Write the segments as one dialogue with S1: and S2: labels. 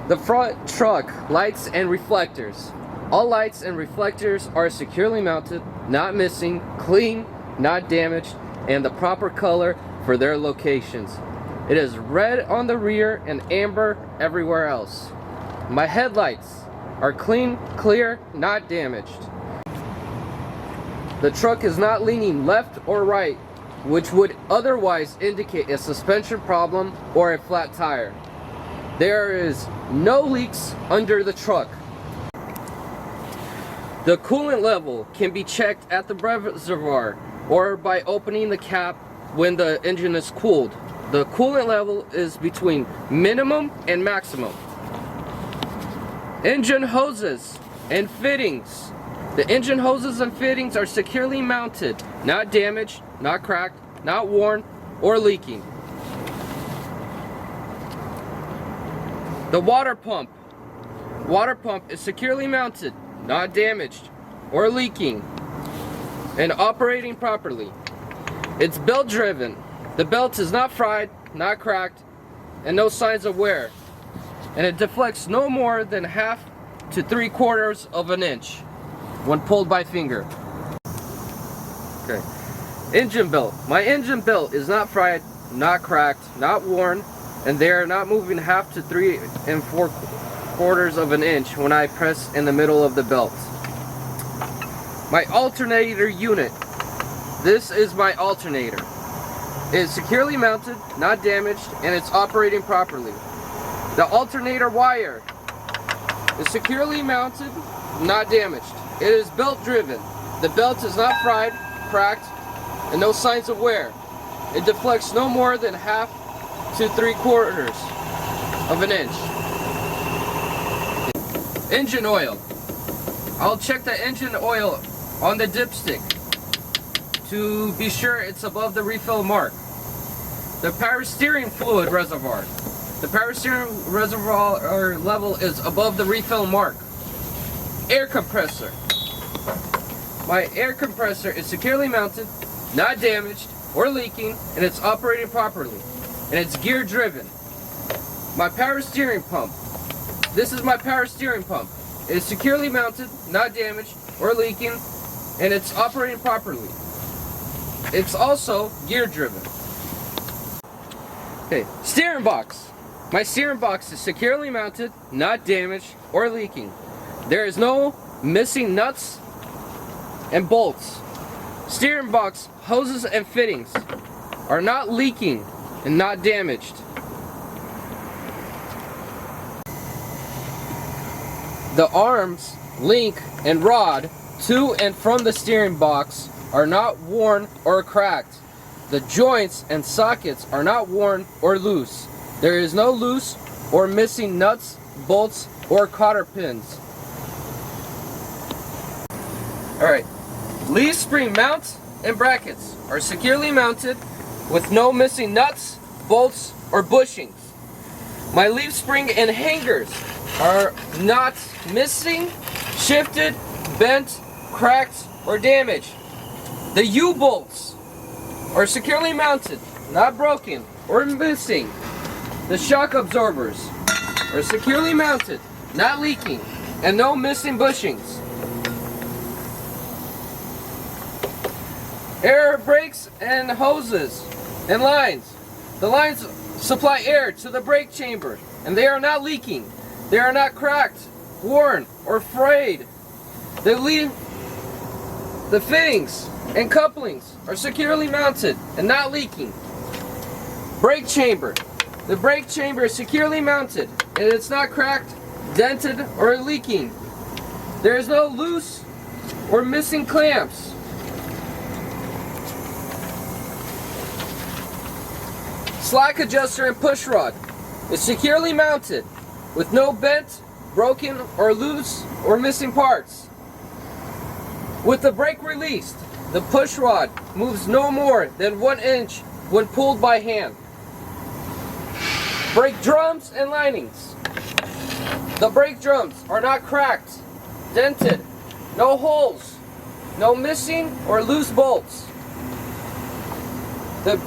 S1: The front truck lights and reflectors. All lights and reflectors are securely mounted, not missing, clean, not damaged, and the proper color for their locations. It is red on the rear and amber everywhere else. My headlights are clean, clear, not damaged. The truck is not leaning left or right, which would otherwise indicate a suspension problem or a flat tire. There is no leaks under the truck. The coolant level can be checked at the reservoir or by opening the cap when the engine is cooled. The coolant level is between minimum and maximum. Engine hoses and fittings. The engine hoses and fittings are securely mounted, not damaged, not cracked, not worn, or leaking. The water pump. Water pump is securely mounted, not damaged or leaking, and operating properly. It's belt driven. The belt is not fried, not cracked, and no signs of wear. And it deflects no more than 1/2 to 3/4 of an inch when pulled by finger. Okay. Engine belt. My engine belt is not fried, not cracked, not worn, and they are not moving 1/2 to 3 3/4 of an inch when I press in the middle of the belt. My alternator unit. This is my alternator. It is securely mounted, not damaged, and it's operating properly. The alternator wire is securely mounted, not damaged. It is belt driven. The belt is not fried, cracked, and no signs of wear. It deflects no more than 1/2 to 3/4 of an inch. Engine oil. I'll check the engine oil on the dipstick to be sure it's above the refill mark. The power steering fluid reservoir. The power steering reservoir level is above the refill mark. Air compressor. My air compressor is securely mounted, not damaged or leaking, and it's operating properly. And it's gear driven. My power steering pump. This is my power steering pump. It is securely mounted, not damaged or leaking, and it's operating properly. It's also gear driven. Okay, steering box. My steering box is securely mounted, not damaged or leaking. There is no missing nuts and bolts. Steering box hoses and fittings are not leaking and not damaged. The arms, link, and rod to and from the steering box are not worn or cracked. The joints and sockets are not worn or loose. There is no loose or missing nuts, bolts, or cotter pins. Alright, leaf spring mounts and brackets are securely mounted with no missing nuts, bolts, or bushings. My leaf spring and hangers are not missing, shifted, bent, cracked, or damaged. The U-bolts are securely mounted, not broken or missing. The shock absorbers are securely mounted, not leaking, and no missing bushings. Air brakes and hoses and lines. The lines supply air to the brake chamber, and they are not leaking. They are not cracked, worn, or frayed. The fittings and couplings are securely mounted and not leaking. Brake chamber. The brake chamber is securely mounted and it's not cracked, dented, or leaking. There is no loose or missing clamps. Slack adjuster and push rod is securely mounted with no bent, broken, or loose or missing parts. With the brake released, the push rod moves no more than 1 inch when pulled by hand. Brake drums and linings. The brake drums are not cracked, dented, no holes, no missing or loose bolts. The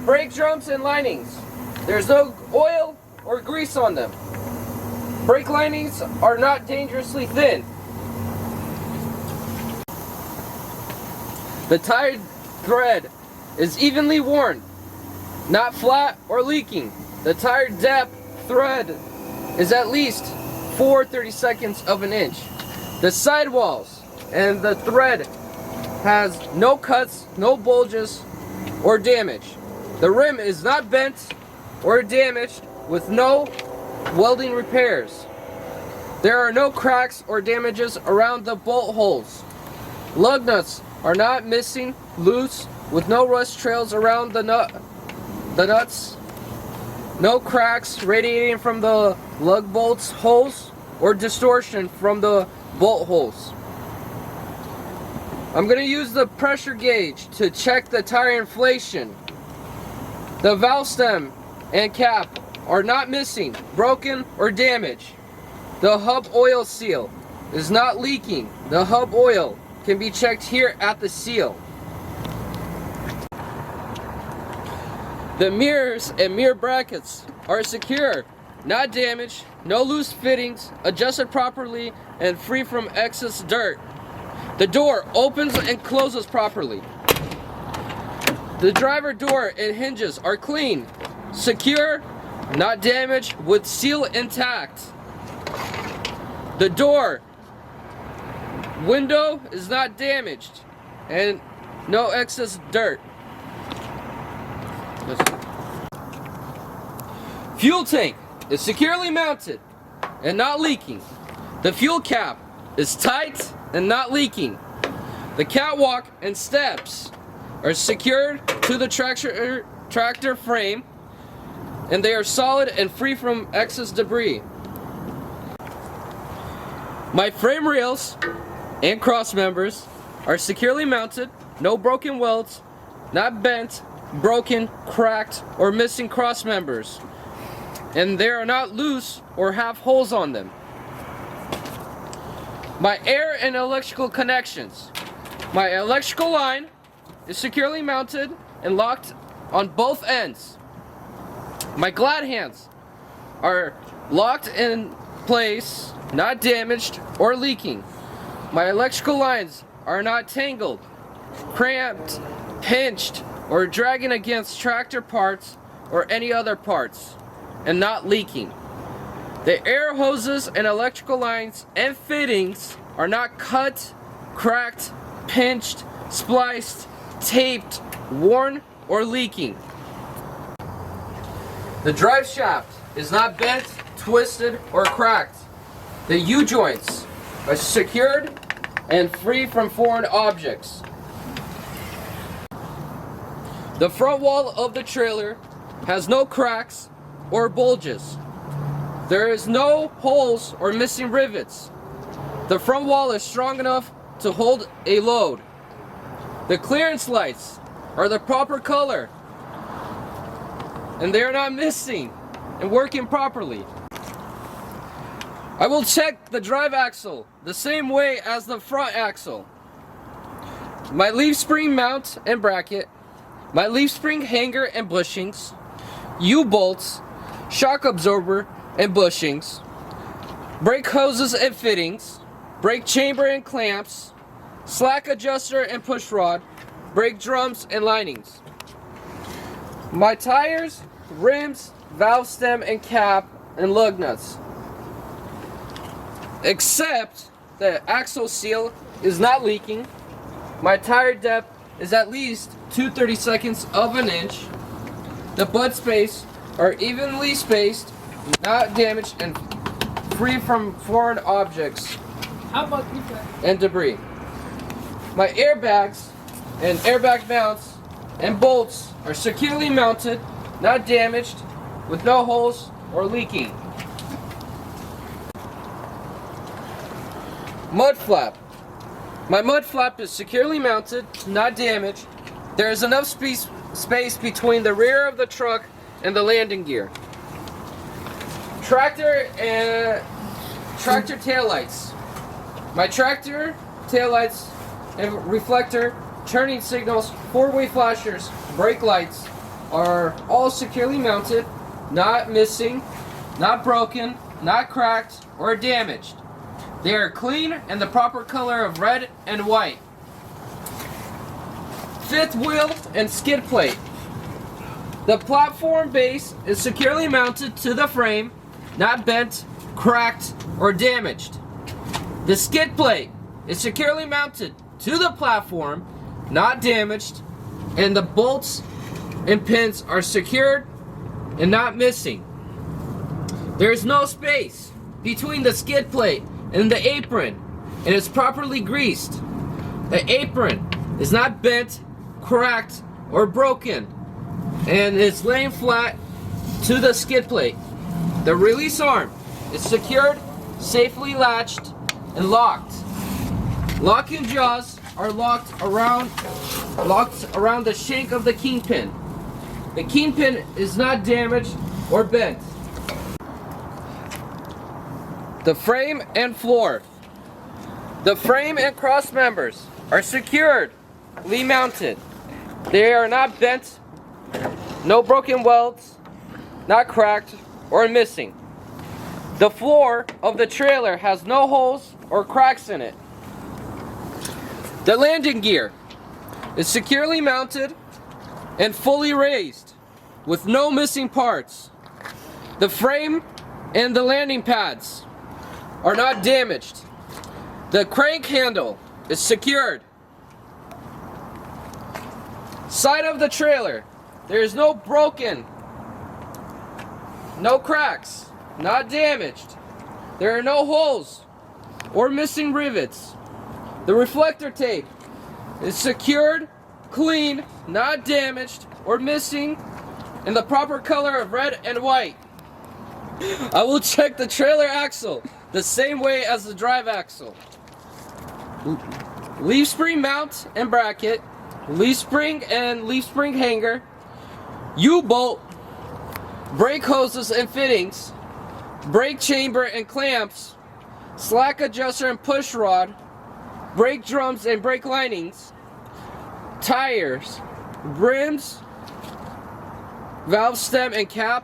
S1: brake drums and linings, there's no oil or grease on them. Brake linings are not dangerously thin. The tire thread is evenly worn, not flat or leaking. The tire depth thread is at least 4/32 of an inch. The sidewalls and the thread has no cuts, no bulges, or damage. The rim is not bent or damaged with no welding repairs. There are no cracks or damages around the bolt holes. Lug nuts are not missing, loose, with no rust trails around the nuts. No cracks radiating from the lug bolts holes or distortion from the bolt holes. I'm going to use the pressure gauge to check the tire inflation. The valve stem and cap are not missing, broken, or damaged. The hub oil seal is not leaking. The hub oil can be checked here at the seal. The mirrors and mirror brackets are secure, not damaged, no loose fittings, adjusted properly, and free from excess dirt. The door opens and closes properly. The driver door and hinges are clean, secure, not damaged, with seal intact. The door window is not damaged and no excess dirt. Fuel tank is securely mounted and not leaking. The fuel cap is tight and not leaking. The catwalk and steps are secured to the tractor frame, and they are solid and free from excess debris. My frame rails and cross members are securely mounted, no broken welds, not bent, broken, cracked, or missing cross members, and they are not loose or have holes on them. My air and electrical connections. My electrical line is securely mounted and locked on both ends. My glad hands are locked in place, not damaged or leaking. My electrical lines are not tangled, cramped, pinched, or dragging against tractor parts or any other parts, and not leaking. The air hoses and electrical lines and fittings are not cut, cracked, pinched, spliced, taped, worn, or leaking. The drive shaft is not bent, twisted, or cracked. The U-joints are secured and free from foreign objects. The front wall of the trailer has no cracks or bulges. There is no holes or missing rivets. The front wall is strong enough to hold a load. The clearance lights are the proper color, and they are not missing and working properly. I will check the drive axle the same way as the front axle. My leaf spring mount and bracket, my leaf spring hanger and bushings, U-bolts, shock absorber and bushings, brake hoses and fittings, brake chamber and clamps, slack adjuster and push rod, brake drums and linings. My tires, rims, valve stem and cap, and lug nuts. Except the axle seal is not leaking. My tire depth is at least 2/32 of an inch. The butt space are evenly spaced, not damaged, and free from foreign objects and debris. My airbags and airbag mounts and bolts are securely mounted, not damaged, with no holes or leaking. Mud flap. My mud flap is securely mounted, not damaged. There is enough space between the rear of the truck and the landing gear. Tractor taillights. My tractor taillights and reflector, turning signals, four-way flashers, brake lights are all securely mounted, not missing, not broken, not cracked, or damaged. They are clean and the proper color of red and white. Fifth wheel and skid plate. The platform base is securely mounted to the frame, not bent, cracked, or damaged. The skid plate is securely mounted to the platform, not damaged, and the bolts and pins are secured and not missing. There is no space between the skid plate and the apron, and is properly greased. The apron is not bent, cracked, or broken, and is laying flat to the skid plate. The release arm is secured, safely latched, and locked. Locking jaws are locked around the shank of the kingpin. The kingpin is not damaged or bent. The frame and floor. The frame and cross members are securely mounted. They are not bent, no broken welds, not cracked or missing. The floor of the trailer has no holes or cracks in it. The landing gear is securely mounted and fully raised with no missing parts. The frame and the landing pads are not damaged. The crank handle is secured. Side of the trailer, there is no broken, no cracks, not damaged. There are no holes or missing rivets. The reflector tape is secured, clean, not damaged or missing, in the proper color of red and white. I will check the trailer axle the same way as the drive axle. Leaf spring mount and bracket, leaf spring and leaf spring hanger, U-bolt, brake hoses and fittings, brake chamber and clamps, slack adjuster and push rod, brake drums and brake linings, tires, brims, valve stem and cap,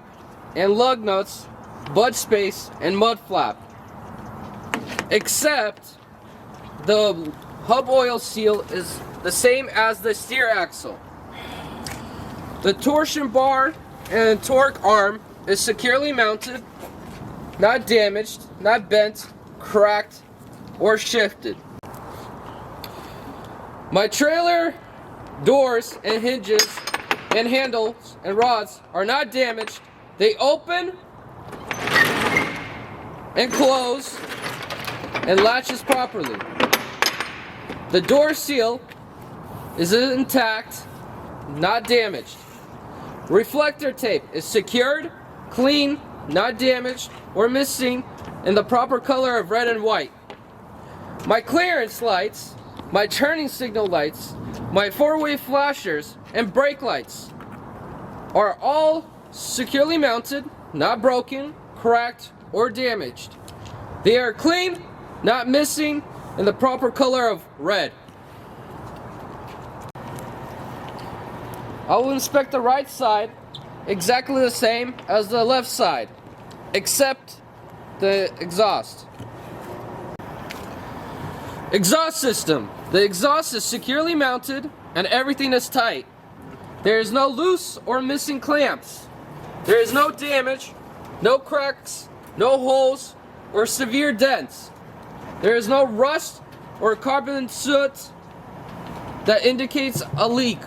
S1: and lug nuts, bud space, and mud flap. Except the hub oil seal is the same as the steer axle. The torsion bar and torque arm is securely mounted, not damaged, not bent, cracked, or shifted. My trailer doors and hinges and handles and rods are not damaged. They open and close and latches properly. The door seal is intact, not damaged. Reflector tape is secured, clean, not damaged or missing, in the proper color of red and white. My clearance lights, my turning signal lights, my four-way flashers, and brake lights are all securely mounted, not broken, cracked, or damaged. They are clean, not missing, in the proper color of red. I will inspect the right side exactly the same as the left side, except the exhaust. Exhaust system. The exhaust is securely mounted and everything is tight. There is no loose or missing clamps. There is no damage, no cracks, no holes, or severe dents. There is no rust or carbon soot that indicates a leak.